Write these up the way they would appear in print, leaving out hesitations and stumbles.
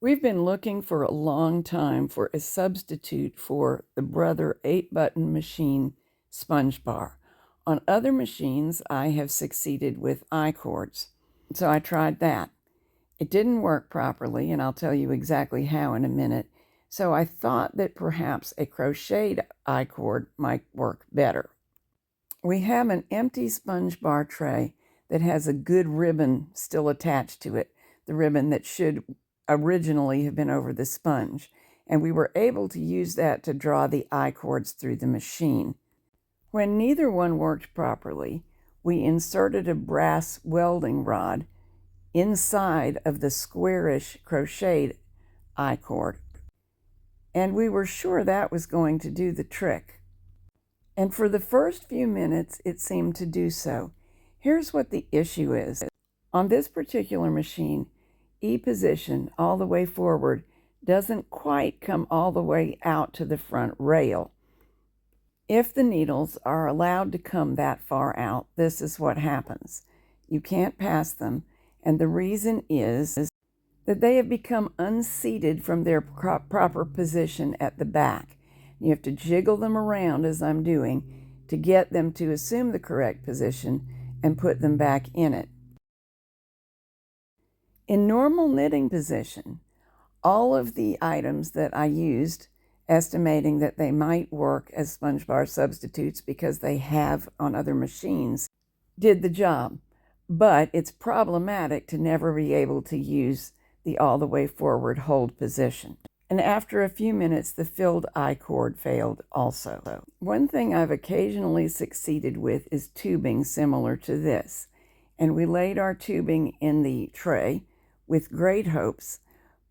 We've been looking for a long time for a substitute for the Brother 8-button machine sponge bar. On other machines, I have succeeded with I-cords, so I tried that. It didn't work properly, and I'll tell you exactly how in a minute, so I thought that perhaps a crocheted I-cord might work better. We have an empty sponge bar tray that has a good ribbon still attached to it, the ribbon that should originally have been over the sponge, and we were able to use that to draw the I-cords through the machine. When neither one worked properly, we inserted a brass welding rod inside of the squarish crocheted I-cord, and we were sure that was going to do the trick. And for the first few minutes, it seemed to do so. Here's what the issue is. On this particular machine, E position all the way forward doesn't quite come all the way out to the front rail. If the needles are allowed to come that far out, this is what happens. You can't pass them, and the reason is that they have become unseated from their proper position at the back. You have to jiggle them around, as I'm doing, to get them to assume the correct position and put them back in it. In normal knitting position, all of the items that I used, estimating that they might work as sponge bar substitutes because they have on other machines, did the job. But it's problematic to never be able to use the all the way forward hold position. And after a few minutes, the filled I-cord failed also. One thing I've occasionally succeeded with is tubing similar to this. And we laid our tubing in the tray with great hopes,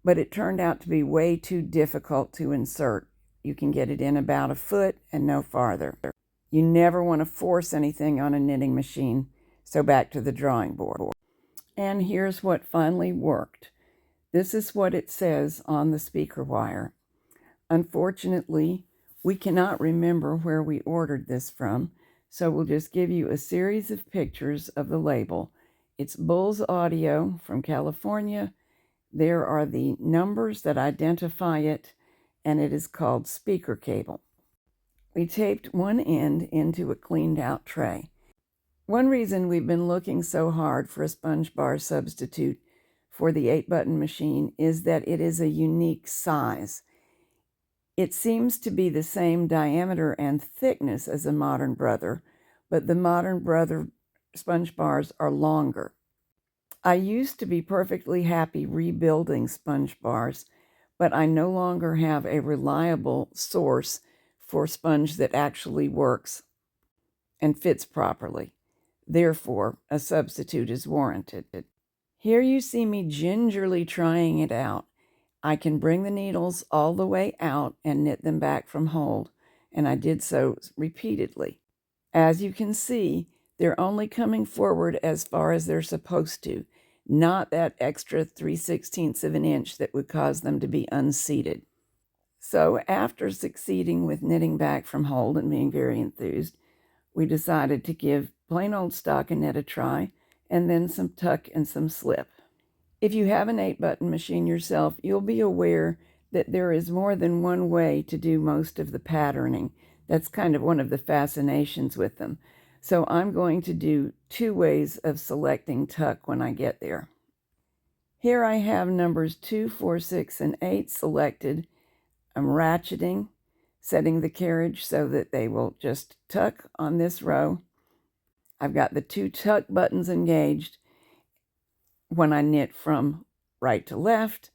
but it turned out to be way too difficult to insert. You can get it in about a foot and no farther. You never want to force anything on a knitting machine, so back to the drawing board. And here's what finally worked. This is what it says on the speaker wire. Unfortunately, we cannot remember where we ordered this from, so we'll just give you a series of pictures of the label. It's Bulls Audio from California. There are the numbers that identify it, and it is called speaker cable. We taped one end into a cleaned out tray. One reason we've been looking so hard for a sponge bar substitute for the 8-button machine is that it is a unique size. It seems to be the same diameter and thickness as a Modern Brother, but the Modern Brother sponge bars are longer. I used to be perfectly happy rebuilding sponge bars, but I no longer have a reliable source for sponge that actually works and fits properly. Therefore, a substitute is warranted. Here you see me gingerly trying it out. I can bring the needles all the way out and knit them back from hold, and I did so repeatedly. As you can see, they're only coming forward as far as they're supposed to, not that extra 3/16 of an inch that would cause them to be unseated. So after succeeding with knitting back from hold and being very enthused, we decided to give plain old stockinette a try, and then some tuck and some slip. If you have an 8-button machine yourself, you'll be aware that there is more than one way to do most of the patterning. That's kind of one of the fascinations with them. So I'm going to do 2 ways of selecting tuck when I get there. Here I have numbers 2, 4, 6, and 8 selected. I'm ratcheting, setting the carriage so that they will just tuck on this row. I've got the 2 tuck buttons engaged. When I knit from right to left,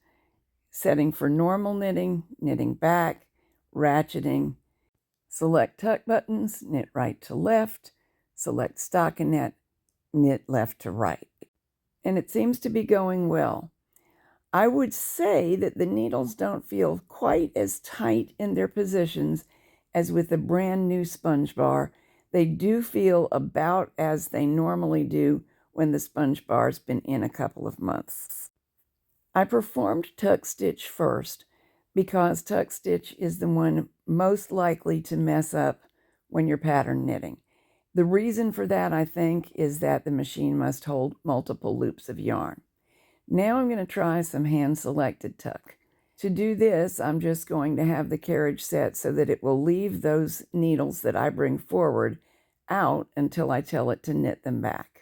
setting for normal knitting, knitting back, ratcheting, select tuck buttons, knit right to left, select stockinette, knit left to right. And it seems to be going well. I would say that the needles don't feel quite as tight in their positions as with a brand new sponge bar. They do feel about as they normally do when the sponge bar's been in a couple of months. I performed tuck stitch first because tuck stitch is the one most likely to mess up when you're pattern knitting. The reason for that, I think, is that the machine must hold multiple loops of yarn. Now I'm going to try some hand-selected tuck. To do this, I'm just going to have the carriage set so that it will leave those needles that I bring forward out until I tell it to knit them back.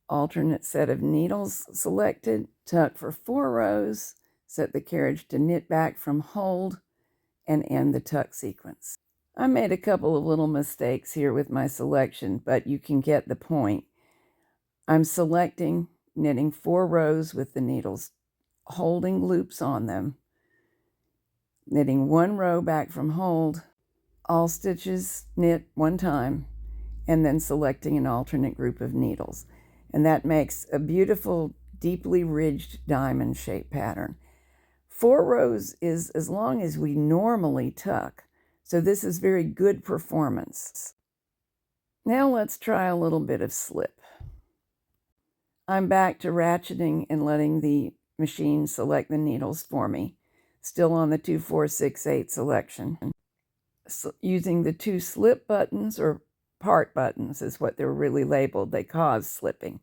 Alternate set of needles selected, tuck for 4 rows, set the carriage to knit back from hold, and end the tuck sequence. I made a couple of little mistakes here with my selection, but you can get the point. I'm selecting, knitting 4 rows with the needles holding loops on them, knitting 1 row back from hold, all stitches knit 1 time, and then selecting an alternate group of needles. And that makes a beautiful, deeply ridged diamond shape pattern. 4 rows is as long as we normally tuck, so this is very good performance. Now let's try a little bit of slip. I'm back to ratcheting and letting the machine select the needles for me, still on the 2, 4, 6, 8 selection. So using the 2 slip buttons, or part buttons is what they're really labeled, they cause slipping.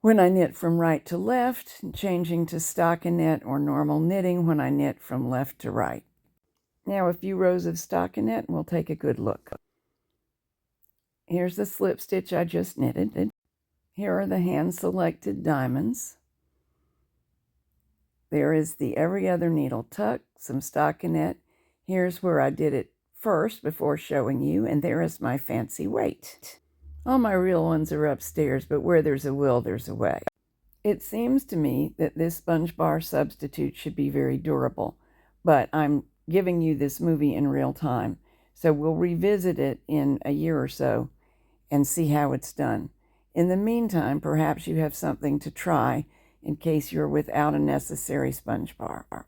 When I knit from right to left, changing to stockinette or normal knitting when I knit from left to right. Now a few rows of stockinette and we'll take a good look. Here's the slip stitch I just knitted. Here are the hand-selected diamonds. There is the every other needle tuck, some stockinette. Here's where I did it first before showing you, and there is my fancy weight. All my real ones are upstairs, but where there's a will, there's a way. It seems to me that this sponge bar substitute should be very durable, but I'm giving you this movie in real time, so we'll revisit it in a year or so and see how it's done. In the meantime, perhaps you have something to try in case you're without a necessary sponge bar.